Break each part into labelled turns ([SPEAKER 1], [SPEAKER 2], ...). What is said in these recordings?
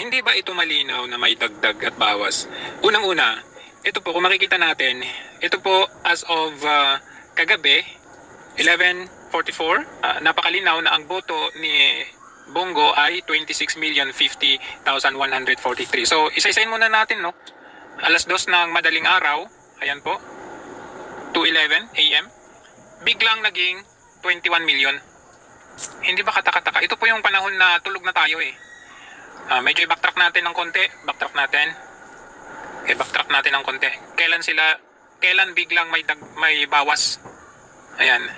[SPEAKER 1] hindi ba ito malinaw na may dagdag at bawas? Unang-una, ito po kung makikita natin, ito po as of kagabi, 11:44, napakalinaw na ang boto ni Bongo ay 26,050,143. So, isa-isahin muna natin, no? Alas 2 ng madaling araw, ayan po, 2:11 AM, biglang naging 21 million. Hindi ba katakataka? Ito po yung panahon na tulog na tayo eh. Medyo i-backtrack natin ng konti. Backtrack natin. Okay, backtrack natin ng konti. Kailan biglang may bawas? Ayan.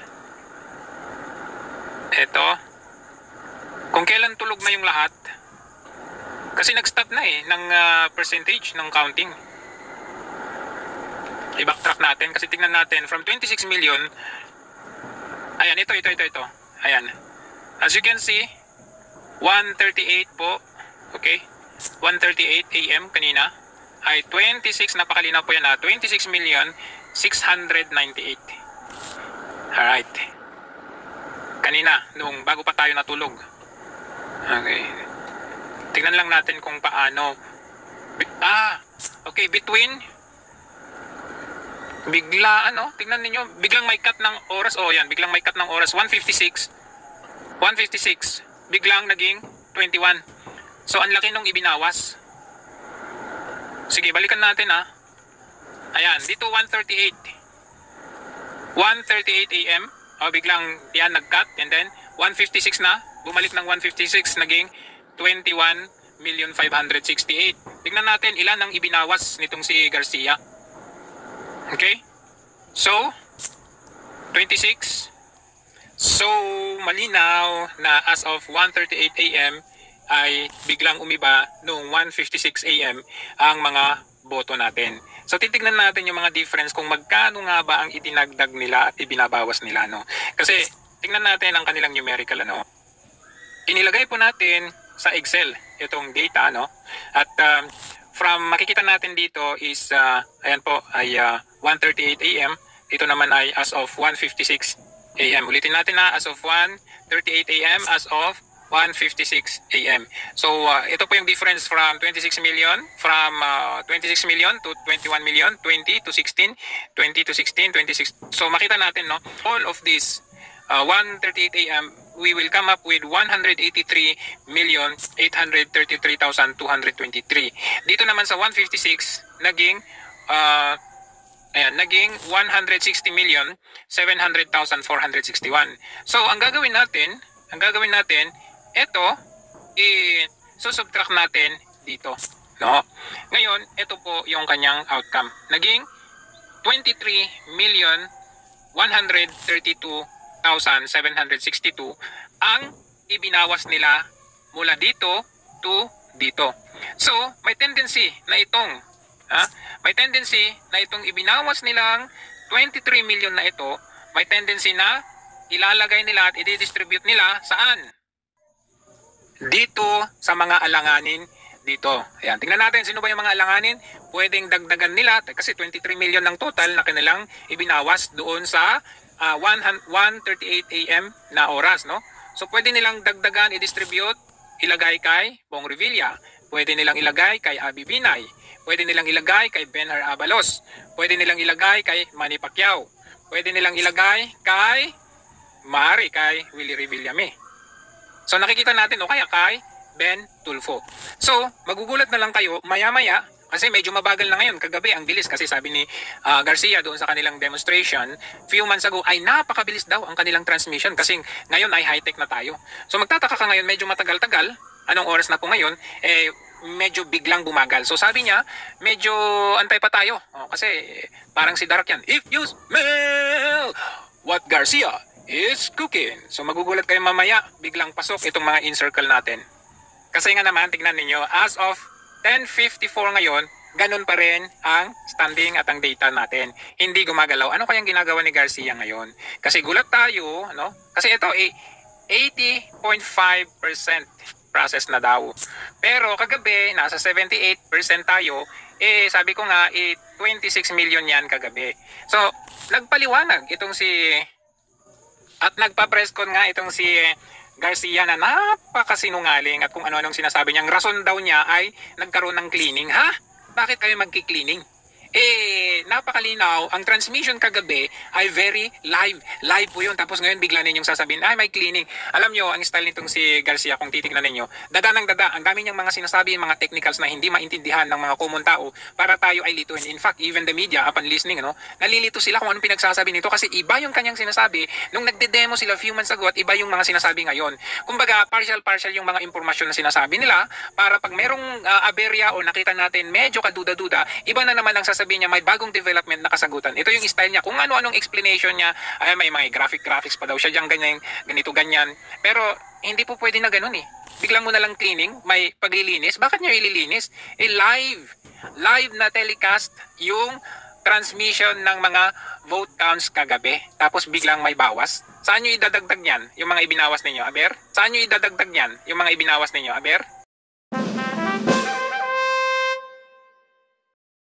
[SPEAKER 1] Ito. Kung kailan tulog na yung lahat, kasi nag-stop na eh ng percentage ng counting. I-backtrack natin kasi tingnan natin from 26 million. Ayan, ito. Ayan. As you can see, 1:38 po. Okay? 1:38 AM kanina ay 26, napakalinaw po yan 26,698. Alright. Kanina, nung bago pa tayo natulog. Okay. Tingnan lang natin kung paano. Okay, between tingnan ninyo, biglang may cut ng oras. Yan, biglang may cut ng oras. 1:56, biglang naging 21. So, ang laki nung ibinawas. Sige, balikan natin Ayan, dito 1:38. 1:38 AM. Biglang yan nag-cut. And then, 1:56 na. Bumalik ng 1:56, naging 21,568,000. Tingnan natin ilan ang ibinawas nitong si Garcia. Okay? So, 26. So, malinaw na as of 1:38 AM ay biglang umiba noong 1:56 AM ang mga boto natin. So, titignan natin yung mga difference kung magkano nga ba ang idinagdag nila at ibinabawas nila. Kasi, tingnan natin ang kanilang numerical. Inilagay po natin sa Excel itong data. At from makikita natin dito is, ayan po, ay 1:38 AM. Ito naman ay as of 1:56 AM. Ulitin natin as of 1:38 AM, as of 1:56 AM. So, ito po yung difference from 26 million, to 21 million, 20 to 16, 20 to 16, 26. So, makita natin, all of this, 1:38 AM, we will come up with 183,833,223. Dito naman sa 1:56, naging 160,700,461. So, ang gagawin natin, ito, susubtract natin dito. Ngayon, ito po yung kanyang outcome. Naging 23,132,762 ang ibinawas nila mula dito to dito. So, may tendency na itong ibinawas nilang 23 million na ito, may tendency na ilalagay nila at i-distribute nila saan? Dito sa mga alanganin dito. Ayan, tingnan natin sino ba yung mga alanganin. Pwedeng dagdagan nila kasi 23 million ng total na kanilang ibinawas doon sa 1:38 AM na oras. So pwede nilang dagdagan, i-distribute, ilagay kay Bong Revilla. Pwede nilang ilagay kay Abby Binay. Pwede nilang ilagay kay Benhar Abalos. Pwede nilang ilagay kay Manny Pacquiao. Pwede nilang ilagay kay Willie Revillame. So nakikita natin kaya kay Ben Tulfo. So magugulat na lang kayo maya-maya kasi medyo mabagal na ngayon. Kagabi ang bilis kasi sabi ni Garcia doon sa kanilang demonstration few months ago ay napakabilis daw ang kanilang transmission kasi ngayon ay high-tech na tayo. So magtataka ka ngayon medyo matagal-tagal. Anong oras na po ngayon? Medyo biglang bumagal. So sabi niya, medyo antay pa tayo. Kasi parang si Darak yan. If you smell what Garcia is cooking. So magugulat kayo mamaya, biglang pasok itong mga in-circle natin. Kasi nga naman, tignan ninyo, as of 10:54 ngayon, ganun pa rin ang standing at ang data natin. Hindi gumagalaw. Ano kayang ginagawa ni Garcia ngayon? Kasi gulat tayo, Kasi ito, 80.5% process na daw. Pero kagabi, nasa 78% tayo. Sabi ko nga, 26 million yan kagabi. So, nagpaliwanag itong at nagpa-press con nga itong si Garcia na napakasinungaling at kung ano-anong sinasabi niya. Ang rason daw niya ay nagkaroon ng cleaning. Ha? Bakit kayo magki-cleaning? Napakalinaw, ang transmission kagabi ay very live. Live po yun. Tapos ngayon bigla ninyong sasabihin, ay may cleaning. Alam nyo, ang style nitong si Garcia, kung titignan ninyo, dada ng dada. Ang dami niyang mga sinasabi, mga technicals na hindi maintindihan ng mga common tao para tayo ay lituhin. In fact, even the media, upon listening, nalilito sila kung anong pinagsasabi nito kasi iba yung kanyang sinasabi nung nagde-demo sila few months ago at iba yung mga sinasabi ngayon. Kumbaga, partial yung mga impormasyon na sinasabi nila para pag merong aberya o nakita natin medyo kaduda-duda, iba na naman ang sasabihin niya, may bagong development na kasagutan. Ito yung style niya. Kung ano-anong explanation niya, ay may mga graphics pa daw siya diyan, ganyan, ganito, ganyan. Pero hindi po pwede na ganun eh. Biglang mo na lang cleaning, may paglilinis. Bakit niyo ililinis? Live na telecast yung transmission ng mga vote counts kagabi. Tapos biglang may bawas. Saan niyo idadagdag niyan? Yung mga ibinawas ninyo, Aber? Saan niyo idadagdag niyan? Yung mga ibinawas ninyo, Aber?